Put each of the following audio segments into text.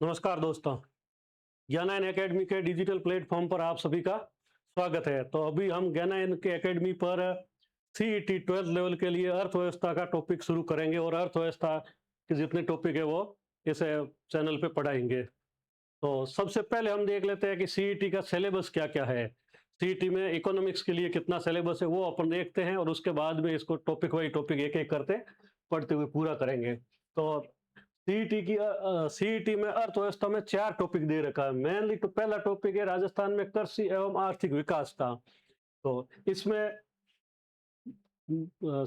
नमस्कार दोस्तों। ज्ञानायन एकेडमी के डिजिटल प्लेटफॉर्म पर आप सभी का स्वागत है। तो अभी हम ज्ञानायन के एकेडमी पर सीईटी 12th लेवल के लिए अर्थव्यवस्था का टॉपिक शुरू करेंगे और अर्थव्यवस्था के जितने टॉपिक है वो इस चैनल पे पढ़ाएंगे। तो सबसे पहले हम देख लेते हैं कि सीईटी का सिलेबस क्या क्या है। सीईटी में इकोनॉमिक्स के लिए कितना सिलेबस है वो अपन देखते हैं और उसके बाद में इसको टॉपिक वाइज टॉपिक एक एक करते पढ़ते हुए पूरा करेंगे। तो सीईटी में अर्थव्यवस्था में 4 टॉपिक दे रखा है। मेनली तो पहला टॉपिक है राजस्थान में कृषि एवं आर्थिक विकास का। तो इसमें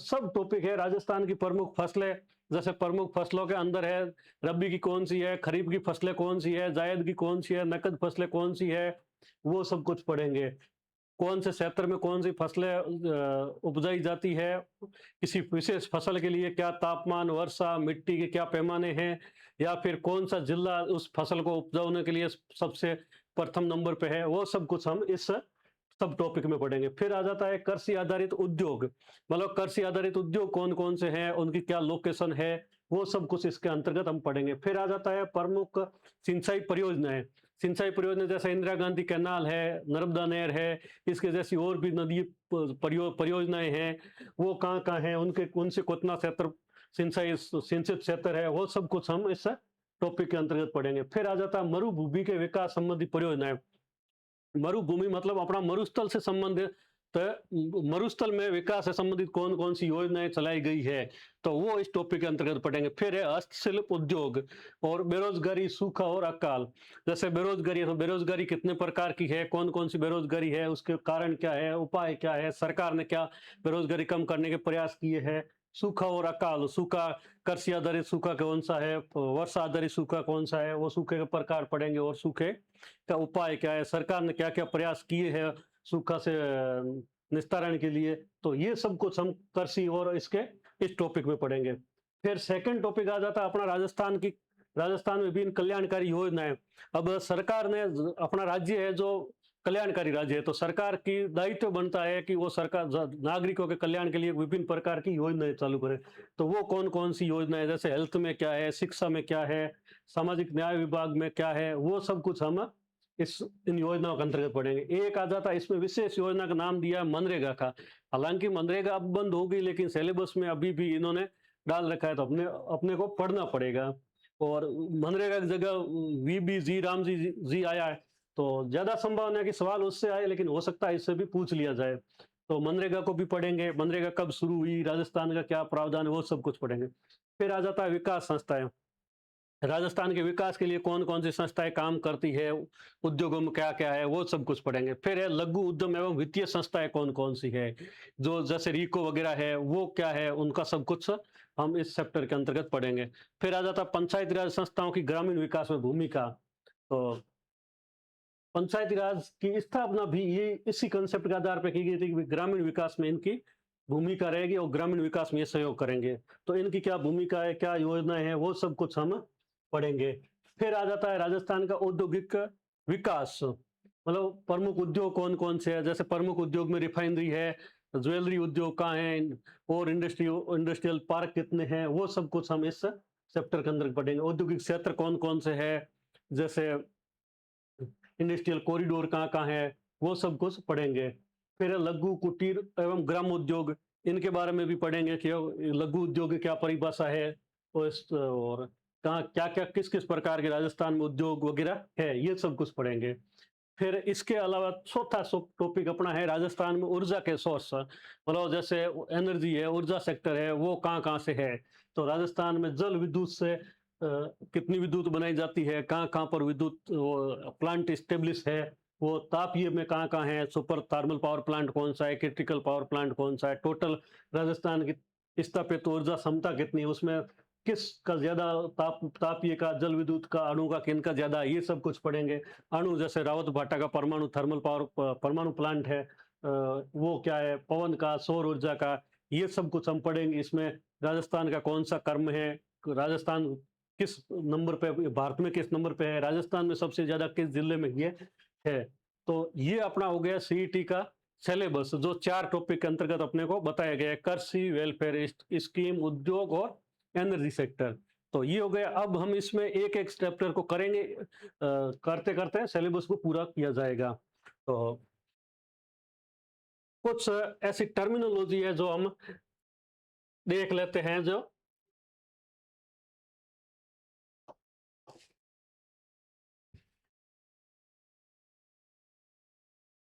सब टॉपिक है। राजस्थान की प्रमुख फसलें, जैसे प्रमुख फसलों के अंदर है रबी की कौन सी है, खरीफ की फसलें कौन सी है, जायद की कौन सी है, नकद फसलें कौन सी है, वो सब कुछ पढ़ेंगे। कौन से क्षेत्र में कौन सी फसलें उपजाई जाती है, किसी विशेष फसल के लिए क्या तापमान, वर्षा, मिट्टी के क्या पैमाने हैं, या फिर कौन सा जिला उस फसल को उपजाने के लिए सबसे प्रथम नंबर पे है, वो सब कुछ हम इस सब टॉपिक में पढ़ेंगे। फिर आ जाता है कृषि आधारित उद्योग, मतलब कृषि आधारित उद्योग कौन कौन से हैं, उनकी क्या लोकेशन है, वो सब कुछ इसके अंतर्गत हम पढ़ेंगे। फिर आ जाता है प्रमुख सिंचाई परियोजनाएं। सिंचाई परियोजना जैसे इंदिरा गांधी कैनाल है, नर्मदा नहर है, इसके जैसी और भी नदी परियोजनाएं हैं, वो कहाँ कहाँ हैं, उनके उनसे कितना क्षेत्र सिंचाई सिंचित क्षेत्र है, वो सब कुछ हम इस टॉपिक के अंतर्गत पढ़ेंगे। फिर आ जाता है मरुभूमि के विकास संबंधी परियोजनाएं। मरुभूमि मतलब अपना मरुस्थल से संबंधित, तो मरुस्थल में विकास से संबंधित कौन कौन सी योजनाएं चलाई गई है, तो वो इस टॉपिक के अंतर्गत पढ़ेंगे। फिर है हस्तशिल्प उद्योग और बेरोजगारी, सूखा और अकाल। जैसे बेरोजगारी है तो बेरोजगारी कितने प्रकार की है, कौन कौन सी बेरोजगारी है, उसके कारण क्या है, उपाय क्या है, सरकार ने क्या बेरोजगारी कम करने के प्रयास किए हैं। सूखा और अकाल, सूखा कृषि आधारित सूखा कौन सा है, वर्षा आधारित सूखा कौन सा है, वो सूखे के प्रकार पढ़ेंगे और सूखे का उपाय क्या है, सरकार ने क्या क्या प्रयास किए हैं सूखा से निस्तारण के लिए। तो ये सब कुछ हम कृषि और इसके इस टॉपिक में पढ़ेंगे। फिर सेकंड टॉपिक आ जाता है अपना राजस्थान में विभिन्न कल्याणकारी योजनाएं। अब सरकार ने अपना राज्य है जो कल्याणकारी राज्य है, तो सरकार की दायित्व बनता है कि वो सरकार नागरिकों के कल्याण के लिए विभिन्न प्रकार की योजनाएं चालू करे। तो वो कौन कौन सी योजनाएं, जैसे हेल्थ में क्या है, शिक्षा में क्या है, सामाजिक न्याय विभाग में क्या है, वो सब कुछ हम इस इन योजनाओं के अंतर्गत पढ़ेंगे। एक आ जाता है इसमें विशेष योजना का नाम दिया है मनरेगा का। हालांकि मनरेगा अब बंद हो गई, लेकिन सिलेबस में अभी भी इन्होंने डाल रखा है, तो अपने अपने को पढ़ना पड़ेगा। और मनरेगा की जगह वीबी जी राम जी आया है, तो ज्यादा संभावना है कि सवाल उससे आए, लेकिन हो सकता है इससे भी पूछ लिया जाए। तो मनरेगा को भी पढ़ेंगे, मनरेगा कब शुरू हुई, राजस्थान का क्या प्रावधान है, वो सब कुछ पढ़ेंगे। फिर आ जाता है विकास संस्थाएं। राजस्थान के विकास के लिए कौन कौन सी संस्थाएं काम करती है, उद्योगों में क्या क्या है, वो सब कुछ पढ़ेंगे। फिर है लघु उद्यम एवं वित्तीय संस्थाएं कौन कौन सी है, जो जैसे रीको वगैरह है, वो क्या है, उनका सब कुछ हम इस चैप्टर के अंतर्गत पढ़ेंगे। फिर आ जाता है पंचायती राज संस्थाओं की ग्रामीण विकास में भूमिका। तो पंचायती राज की स्थापना भी ये इसी कंसेप्ट के आधार पर की गई थी कि ग्रामीण विकास में इनकी भूमिका रहेगी और ग्रामीण विकास में ये सहयोग करेंगे। तो इनकी क्या भूमिका है, क्या योजनाएं हैं, वो सब कुछ हम पढ़ेंगे। फिर आ जाता है राजस्थान का औद्योगिक विकास, मतलब प्रमुख उद्योग कौन कौन से है। जैसे प्रमुख उद्योग में रिफाइनरी है, ज्वेलरी उद्योग कहाँ है, और इंडस्ट्रियल पार्क कितने हैं, वो सब कुछ हम इस चैप्टर के अंदर पढ़ेंगे। औद्योगिक क्षेत्र कौन कौन से है, जैसे इंडस्ट्रियल कॉरिडोर कहाँ कहाँ है, वो सब कुछ पढ़ेंगे। फिर है लघु कुटीर एवं ग्राम उद्योग, इनके बारे में भी पढ़ेंगे कि लघु उद्योग की क्या परिभाषा है, और कहाँ क्या क्या किस किस प्रकार के राजस्थान में उद्योग वगैरह है, ये सब कुछ पढ़ेंगे। फिर इसके अलावा चौथा टॉपिक अपना है राजस्थान में ऊर्जा के सोर्स, मतलब जैसे एनर्जी है, ऊर्जा सेक्टर है, वो कहाँ कहाँ से है। तो राजस्थान में जल विद्युत से कितनी विद्युत बनाई जाती है, कहाँ कहाँ पर विद्युत प्लांट स्टेब्लिश है, वो तापीय में कहाँ कहाँ है, सुपर थर्मल पावर प्लांट कौन सा है, क्रिटिकल पावर प्लांट कौन सा है, टोटल राजस्थान की स्थापित ऊर्जा क्षमता कितनी है, उसमें किसका ज्यादा तापीय का, जल विद्युत का, अणु का किनका ज्यादा है, ये सब कुछ पढ़ेंगे। अणु जैसे रावत भाटा का परमाणु थर्मल पावर परमाणु प्लांट है, वो क्या है, पवन का, सौर ऊर्जा का, ये सब कुछ हम पढ़ेंगे। इसमें राजस्थान का कौन सा कर्म है, राजस्थान किस नंबर पे, भारत में किस नंबर पे है, राजस्थान में सबसे ज्यादा किस जिले में ये है। तो ये अपना हो गया सीईटी का सिलेबस, जो 4 टॉपिक के अंतर्गत अपने को बताया गया है, कृषि, वेलफेयर स्कीम, उद्योग और एनर्जी सेक्टर। तो ये हो गया। अब हम इसमें एक एक चैप्टर को करेंगे, करते करते सिलेबस को पूरा किया जाएगा। तो कुछ ऐसी टर्मिनोलॉजी है जो हम देख लेते हैं। जो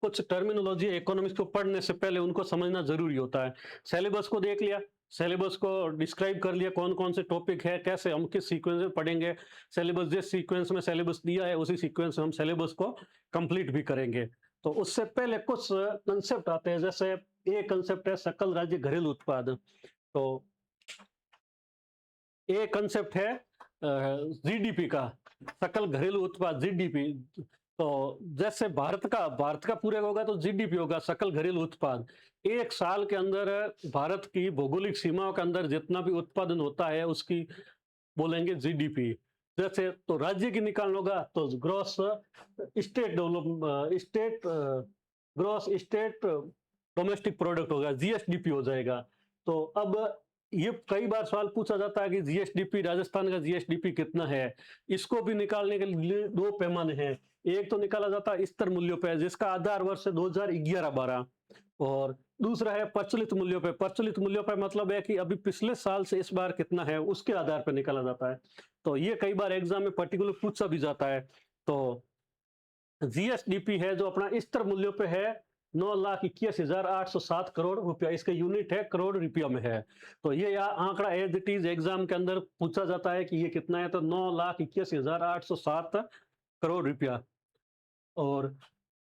कुछ टर्मिनोलॉजी इकोनॉमिक्स को पढ़ने से पहले उनको समझना जरूरी होता है। सिलेबस को देख लिया, सिलेबस को डिस्क्राइब कर लिया, कौन कौन से टॉपिक है, कैसे हम किस सीक्वेंस में पढ़ेंगे। सिलेबस जिस सीक्वेंस में सिलेबस दिया है उसी सीक्वेंस में हम सिलेबस को कंप्लीट भी करेंगे। तो उससे पहले कुछ कंसेप्ट आते हैं, जैसे एक कंसेप्ट है सकल राज्य घरेलू उत्पाद। तो एक कंसेप्ट है जीडीपी का, सकल घरेलू उत्पाद जीडीपी। तो जैसे भारत का पूरे होगा तो जीडीपी होगा, सकल घरेलू उत्पाद। एक साल के अंदर भारत की भौगोलिक सीमाओं के अंदर जितना भी उत्पादन होता है उसकी बोलेंगे जीडीपी। जैसे तो राज्य की निकालना होगा तो gross state develop state gross state domestic product होगा, जीएसडीपी हो जाएगा। तो अब ये कई बार सवाल पूछा जाता है कि जीएसडीपी, राजस्थान का जीएसडीपी कितना है। इसको भी निकालने के लिए दो पैमाने हैं। एक तो निकाला जाता है स्तर मूल्यों पे, जिसका आधार वर्ष है 2011-12, और दूसरा है प्रचलित मूल्यों पे। प्रचलित मूल्यों पे मतलब है कि अभी पिछले साल से इस बार कितना है उसके आधार पर निकाला जाता है। तो ये कई बार एग्जाम में पर्टिकुलर पूछा भी जाता है। तो जीएसडीपी है जो अपना स्तर मूल्यों पे है 9,81,807 करोड़ रुपया, इसका यूनिट है करोड़ रुपया में है। तो ये आंकड़ा एज इट इज एग्जाम के अंदर पूछा जाता है कि ये कितना है, तो 9,81,807 करोड़ रुपया। और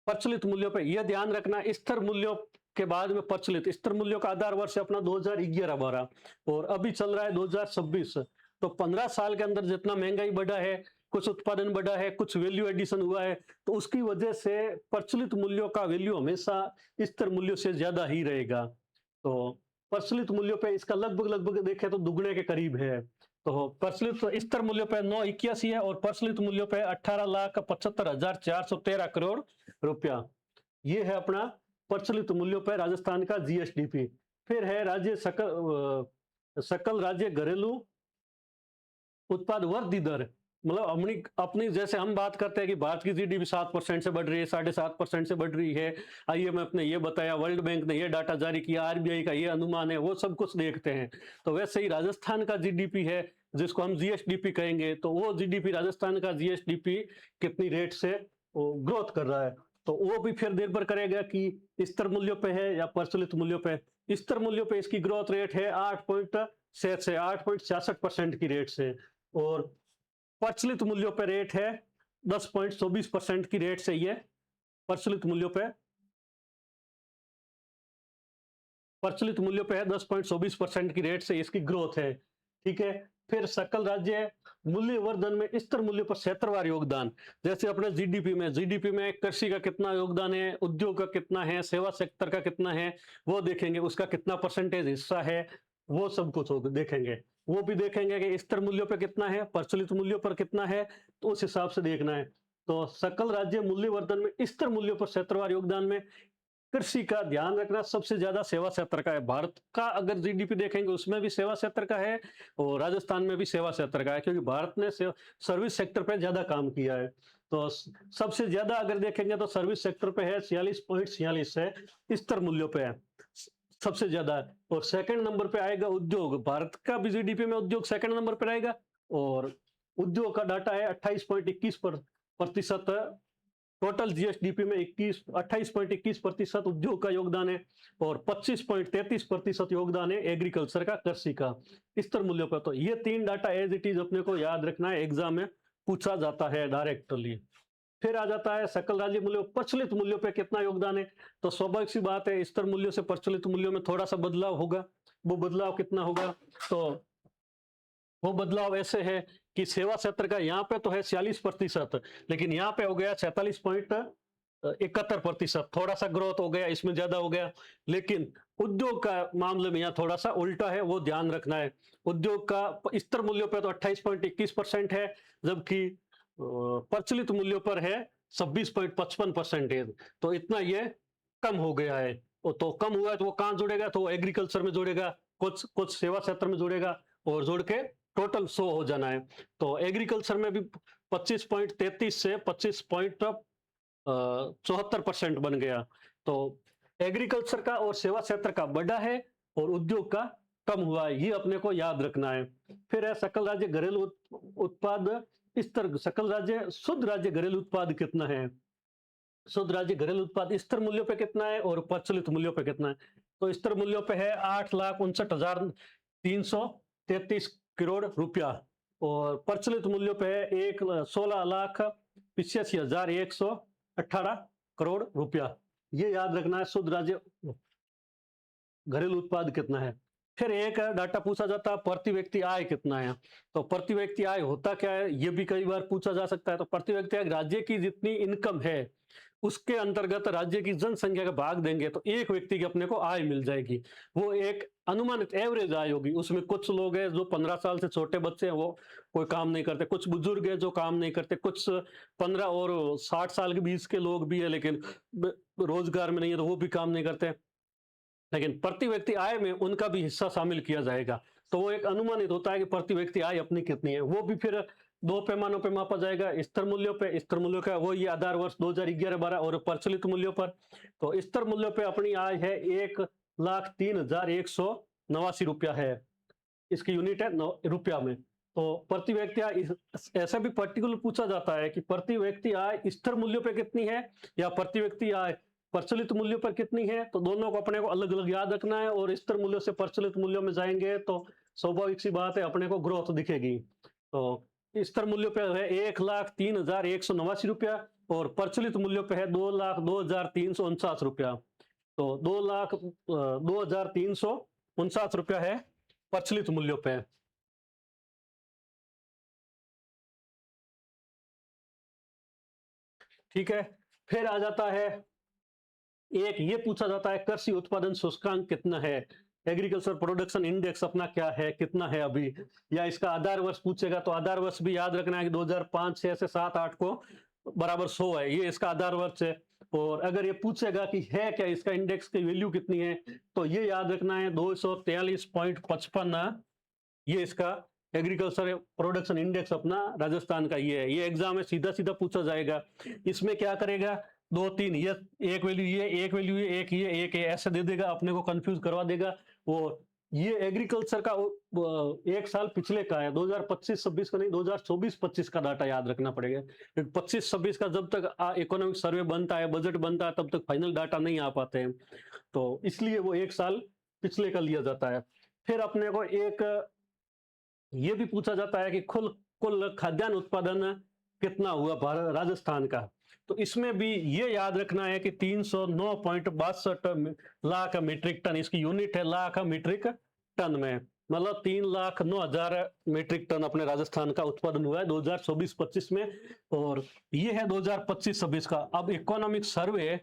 प्रचलित मूल्यों पे यह ध्यान रखना, स्थिर मूल्यों के बाद में प्रचलित, स्थिर मूल्यों का आधार वर्ष अपना 2011-12 और अभी चल रहा है 2026। तो 15 साल के अंदर जितना महंगाई बढ़ा है, कुछ उत्पादन बढ़ा है, कुछ वैल्यू एडिशन हुआ है, तो उसकी वजह से प्रचलित मूल्यों का वैल्यू हमेशा स्थिर मूल्यों से ज्यादा ही रहेगा। तो प्रचलित मूल्यों पे इसका लगभग लगभग देखें तो दुगने के करीब है। तो प्रचलित स्तर मूल्यों पे 981 है और प्रचलित मूल्यों पे 18,75,413 करोड़ रुपया। ये है अपना प्रचलित मूल्यों पे राजस्थान का जीएसडीपी। फिर है राज्य सकल राज्य घरेलू उत्पाद वृद्धि दर। मतलब अपनी अपनी जैसे हम बात करते हैं कि भारत की जीडीपी 7% से बढ़ रही है, 7.5% से बढ़ रही है, आईएमएफ ने ये बताया, वर्ल्ड बैंक ने ये डाटा जारी किया, आरबीआई का ये अनुमान है, वो सब कुछ देखते हैं। तो वैसे ही राजस्थान का जीडीपी है जिसको हम जीएसडीपी कहेंगे, तो वो जीडीपी, राजस्थान का जीएसडीपी कितनी रेट से ग्रोथ कर रहा है, तो वो भी फिर निर्भर करेगा कि स्तर मूल्यों पे है या प्रचलित मूल्यों पे। स्तर मूल्यों पे इसकी ग्रोथ रेट है 8.66% की रेट से, और प्रचलित मूल्यों पे रेट है 10.24% की रेट से। ये प्रचलित मूल्यों पे प्रचलित मूल्यों पे है 10.24% की रेट से इसकी ग्रोथ है। ठीक है। फिर सकल राज्य मूल्यवर्धन में स्तर मूल्य पर क्षेत्रवार योगदान, जैसे अपने जीडीपी में कृषि का कितना योगदान है, उद्योग का कितना है, सेवा सेक्टर का कितना है, वो देखेंगे, उसका कितना परसेंटेज हिस्सा है, वो सब कुछ देखेंगे। वो भी देखेंगे कि स्तर मूल्यों पे कितना है, प्रचलित मूल्यों पर कितना है, तो उस हिसाब से देखना है। तो सकल राज्य मूल्यवर्धन में स्तर मूल्यों पर क्षेत्रवार योगदान में कृषि का ध्यान रखना सबसे ज्यादा सेवा क्षेत्र का है। भारत का अगर जीडीपी देखेंगे उसमें भी सेवा क्षेत्र का है और राजस्थान में भी सेवा क्षेत्र का है, क्योंकि भारत ने सर्विस सेक्टर पे ज्यादा काम किया है। तो सबसे ज्यादा अगर देखेंगे तो सर्विस सेक्टर पे है 46.46 है, स्तर मूल्यों पे है सबसे ज्यादा। और सेकंड नंबर पे आएगा उद्योग, भारत का भी जीडीपी में उद्योग सेकंड नंबर पे आएगा, और उद्योग का डाटा है 28.21% टोटल जीएसडीपी में 28.21% उद्योग का योगदान है, और 25.33% योगदान है एग्रीकल्चर का, कृषि का स्तर मूल्यों पर। तो ये तीन डाटा एज इट इज अपने को याद रखना है, एग्जाम में पूछा जाता है डायरेक्टली। फिर आ जाता है सकल राज्य मूल्य, प्रचलित मूल्यों पे कितना योगदान है। तो स्वाभाविक सी बात है, स्तर मूल्यों से प्रचलित मूल्यों में थोड़ा सा बदलाव होगा। वो बदलाव कितना होगा, तो वो बदलाव ऐसे है कि सेवा क्षेत्र का यहाँ पे तो है 46%, लेकिन यहाँ पे हो गया 46.71%, थोड़ा सा ग्रोथ हो गया, इसमें ज्यादा हो गया। लेकिन उद्योग का मामले में यहाँ थोड़ा सा उल्टा है, वो ध्यान रखना है। उद्योग का स्तर मूल्यों पे तो 28.21% है, जबकि प्रचलित मूल्यों पर है 26.55%। तो इतना ये कम हो गया है। तो कम हुआ है तो वो कहाँ जुड़ेगा, तो एग्रीकल्चर में जुड़ेगा, कुछ कुछ सेवा क्षेत्र में जुड़ेगा, और जोड़ के टोटल 100 हो जाना है। तो एग्रीकल्चर में भी 25.33 से 25.74% बन गया। तो एग्रीकल्चर का और सेवा क्षेत्र का बढ़ा है और उद्योग का कम हुआ है, ये अपने को याद रखना है। फिर है सकल राज्य घरेलू उत्पाद स्तर, सकल राज्य शुद्ध राज्य घरेलू उत्पाद कितना है, शुद्ध राज्य घरेलू उत्पाद स्तर मूल्यों पे कितना है और प्रचलित मूल्यों पे कितना है। तो स्तर मूल्यों पे है 8,59,333 करोड़ रुपया और प्रचलित मूल्यों पे है 16,85,118 करोड़ रुपया। ये याद रखना है शुद्ध राज्य घरेलू उत्पाद कितना है। फिर एक डाटा पूछा जाता है प्रति व्यक्ति आय कितना है। तो प्रति व्यक्ति आय होता क्या है, ये भी कई बार पूछा जा सकता है। तो प्रति व्यक्ति आय राज्य की जितनी इनकम है उसके अंतर्गत राज्य की जनसंख्या का भाग देंगे तो एक व्यक्ति की अपने को आय मिल जाएगी। वो एक अनुमानित एवरेज आय होगी। उसमें कुछ लोग हैं जो 15 साल से छोटे बच्चे हैं, वो कोई काम नहीं करते, कुछ बुजुर्ग हैं जो काम नहीं करते, कुछ 15 और 60 साल के बीच के लोग भी है लेकिन रोजगार में नहीं है तो वो भी काम नहीं करते, लेकिन प्रति व्यक्ति आय में उनका भी हिस्सा शामिल किया जाएगा। तो वो एक अनुमानित होता है कि प्रति व्यक्ति आय अपनी कितनी है। वो भी फिर दो पैमानों पे मापा जाएगा, स्तर मूल्यों पे, स्तर मूल्यों का वो ये आधार वर्ष 2011-12 और प्रचलित मूल्यों पर। तो स्तर मूल्यों पे अपनी आय है 1,03,189 रुपया है, इसकी यूनिट है रुपया में। तो प्रति व्यक्ति आय ऐसा भी पर्टिकुलर पूछा जाता है कि प्रति व्यक्ति आय स्तर मूल्यों पे कितनी है या प्रति व्यक्ति आय प्रचलित मूल्यों पर कितनी है। तो दोनों को अपने को अलग अलग याद रखना है और स्तर मूल्यों से प्रचलित मूल्यों में जाएंगे तो स्वाभाविक सी बात है अपने को ग्रोथ दिखेगी। तो स्तर मूल्यों पे है 1,03,189 रुपया और प्रचलित मूल्यों पे है 2,02,349 रुपया। तो 2,02,349 रुपया है प्रचलित मूल्यों पे। ठीक है, फिर आ जाता है एक ये पूछा जाता है कृषि उत्पादन सूचकांक कितना है, एग्रीकल्चर प्रोडक्शन इंडेक्स अपना क्या है, कितना है अभी, या इसका आधार वर्ष पूछेगा तो आधार वर्ष भी याद रखना है कि 2005, 6 से 7, 8 को बराबर 100 है, ये इसका आधार वर्ष है। और अगर ये पूछेगा कि है क्या इसका इंडेक्स की वैल्यू कितनी है तो ये याद रखना है 243.55, ये इसका एग्रीकल्चर प्रोडक्शन इंडेक्स अपना राजस्थान का ये है। ये एग्जाम में सीधा सीधा पूछा जाएगा। इसमें क्या करेगा, 2 3 ये एक वैल्यू, ये एक वैल्यू, ये एक ये ऐसे दे देगा, अपने को कंफ्यूज करवा देगा। और ये एग्रीकल्चर का एक साल पिछले का है, 2025-26 का नहीं, 2024-25 का डाटा याद रखना पड़ेगा। 25-26 का जब तक इकोनॉमिक सर्वे बनता है, बजट बनता है, तब तक फाइनल डाटा नहीं आ पाते हैं, तो इसलिए वो एक साल पिछले का लिया जाता है। फिर अपने को एक ये भी पूछा जाता है कि कुल खाद्यान्न उत्पादन कितना हुआ भारत राजस्थान का। तो इसमें भी ये याद रखना है कि 309.62 लाख मीट्रिक टन, इसकी यूनिट है लाख मीट्रिक टन में, मतलब 3,09,000 मीट्रिक टन अपने राजस्थान का उत्पादन हुआ है 2024-25 में। और ये है 2025-26 का। अब इकोनॉमिक सर्वे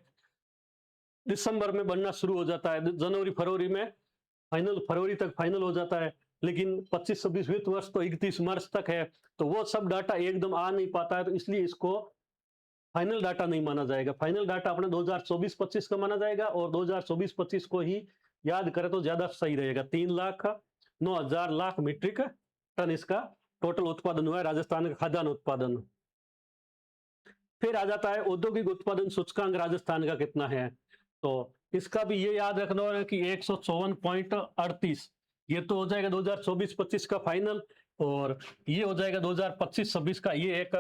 दिसंबर में बनना शुरू हो जाता है, जनवरी फरवरी में फरवरी तक फाइनल हो जाता है, लेकिन 25-26 वित्त वर्ष तो 31 मार्च तक है, तो वो सब डाटा एकदम आ नहीं पाता है, तो इसलिए इसको फाइनल डाटा नहीं माना जाएगा। फाइनल डाटा अपने 2024-25 का माना जाएगा और 2024-25 को ही याद करें तो ज्यादा सही रहेगा। 3,09,000 लाख मीट्रिक टन इसका टोटल उत्पादन हुआ है राजस्थान का खाद्यान्न उत्पादन। फिर आ जाता है औद्योगिक उत्पादन सूचकांक राजस्थान का कितना है। तो इसका भी ये याद रखना है कि 154.38, ये तो हो जाएगा 2024-25 का फाइनल, और ये हो जाएगा 2025-26 का, ये एक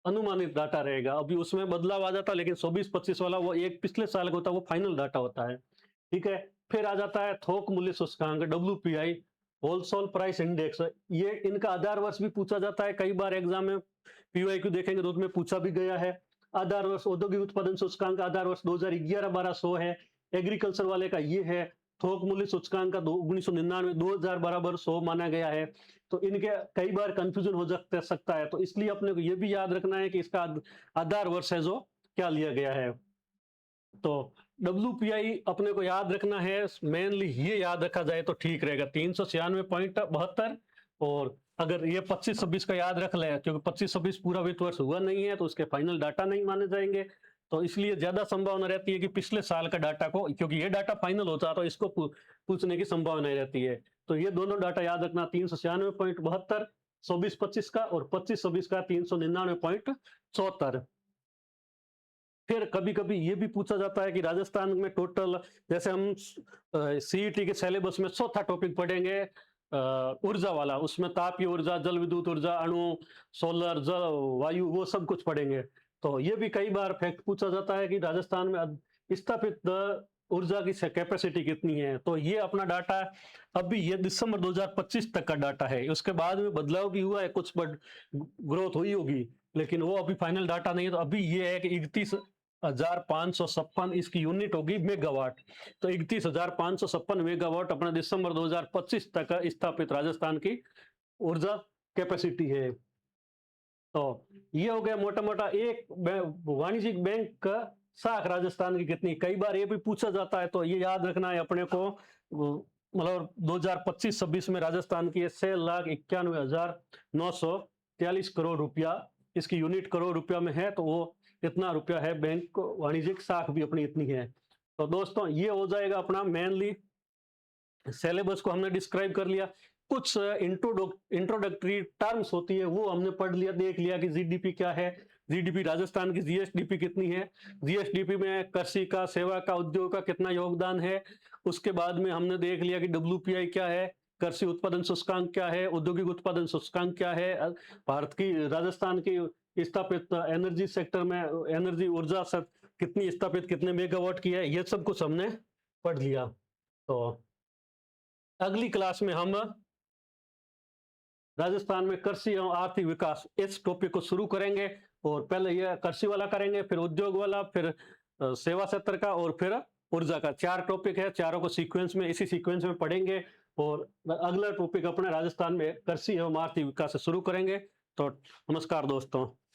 अनुमानित डाटा रहेगा। अभी उसमें बदलाव आ जाता है, लेकिन 24-25 वाला वो एक पिछले साल का होता है, वो फाइनल डाटा होता है। ठीक है, फिर आ जाता है थोक मूल्य सूचकांक WPI, होलसेल प्राइस इंडेक्स। ये इनका आधार वर्ष भी पूछा जाता है, कई बार एग्जाम में PYQ देखेंगे तो उसमें पूछा भी गया है। आधार वर्ष औद्योगिक उत्पादन सूचकांक आधार वर्ष 2011-12 100 है, एग्रीकल्चर वाले का ये है। थोक मूल्य सूचकांक का 1999 2000 बराबर 100 माना गया है। तो इनके कई बार कंफ्यूजन हो सकता है, तो इसलिए अपने को ये भी याद रखना है कि इसका आधार वर्ष है जो क्या लिया गया है। तो WPI अपने को याद रखना है, मेनली ये याद रखा जाए तो ठीक रहेगा, 396.72। और अगर ये 25-26 का याद रख ले, क्योंकि 25-26 पूरा वित्त वर्ष हुआ नहीं है तो उसके फाइनल डाटा नहीं माने जाएंगे, तो इसलिए ज्यादा संभावना रहती है कि पिछले साल का डाटा को, क्योंकि ये डाटा फाइनल होता है तो इसको पूछने की संभावना रहती है। तो ये दोनों डाटा याद रखना, 396.72 24-25 का, और 25-26 का 399.74। फिर कभी-कभी ये भी पूछा जाता है कि राजस्थान में टोटल, जैसे हम सीईटी के सिलेबस में चौथा टॉपिक पढ़ेंगे ऊर्जा वाला, उसमें तापीय ऊर्जा, जल विद्युत ऊर्जा, अणु, सोलर, जल, वायु, वो सब कुछ पढ़ेंगे। तो ये भी कई बार फैक्ट पूछा जाता है कि राजस्थान में स्थापित ऊर्जा की कैपेसिटी कितनी है। तो ये अपना डाटा अभी ये दिसंबर 2025 तक का डाटा है, उसके बाद में बदलाव भी हुआ है, कुछ बट ग्रोथ हुई होगी, लेकिन वो अभी फाइनल डाटा नहीं है। तो अभी ये है कि 31,556 इसकी यूनिट होगी मेगावाट। तो 31,556 मेगावाट अपना दिसंबर 2025 तक स्थापित राजस्थान की ऊर्जा कैपेसिटी है। तो ये हो गया मोटा मोटा एक वाणिज्यिक बैंक का साख राजस्थान की कितनी। कई बार ये भी पूछा जाता है, तो ये याद रखना है अपने को, मतलब 2025-26 में राजस्थान की 6,91,943 करोड़ रुपया, इसकी यूनिट करोड़ रुपया में है, तो वो इतना रुपया है। बैंक वाणिज्यिक साख भी अपनी इतनी है। तो दोस्तों ये हो जाएगा अपना, मेनली सिलेबस को हमने डिस्क्राइब कर लिया। कुछ इंट्रोडक्टरी टर्म्स होती है वो हमने पढ़ लिया, देख लिया कि जीडीपी क्या है, जीडीपी राजस्थान की, जीएसडीपी कितनी है, जीएसडीपी में कृषि का, सेवा का, उद्योग का कितना योगदान है। उसके बाद में हमने देख लिया कि डब्ल्यूपीआई क्या है, कृषि उत्पादन सूचकांक क्या है, औद्योगिक उत्पादन सूचकांक क्या है, भारत की, राजस्थान की स्थापित एनर्जी सेक्टर में एनर्जी ऊर्जा कितनी स्थापित, कितने मेगावाट की है, ये सब कुछ हमने पढ़ लिया। तो अगली क्लास में हम राजस्थान में कृषि एवं आर्थिक विकास इस टॉपिक को शुरू करेंगे, और पहले ये कृषि वाला करेंगे, फिर उद्योग वाला, फिर सेवा क्षेत्र का, और फिर ऊर्जा का। 4 टॉपिक है, चारों को सीक्वेंस में, इसी सीक्वेंस में पढ़ेंगे। और अगला टॉपिक अपने राजस्थान में कृषि एवं आर्थिक विकास से शुरू करेंगे। तो नमस्कार दोस्तों।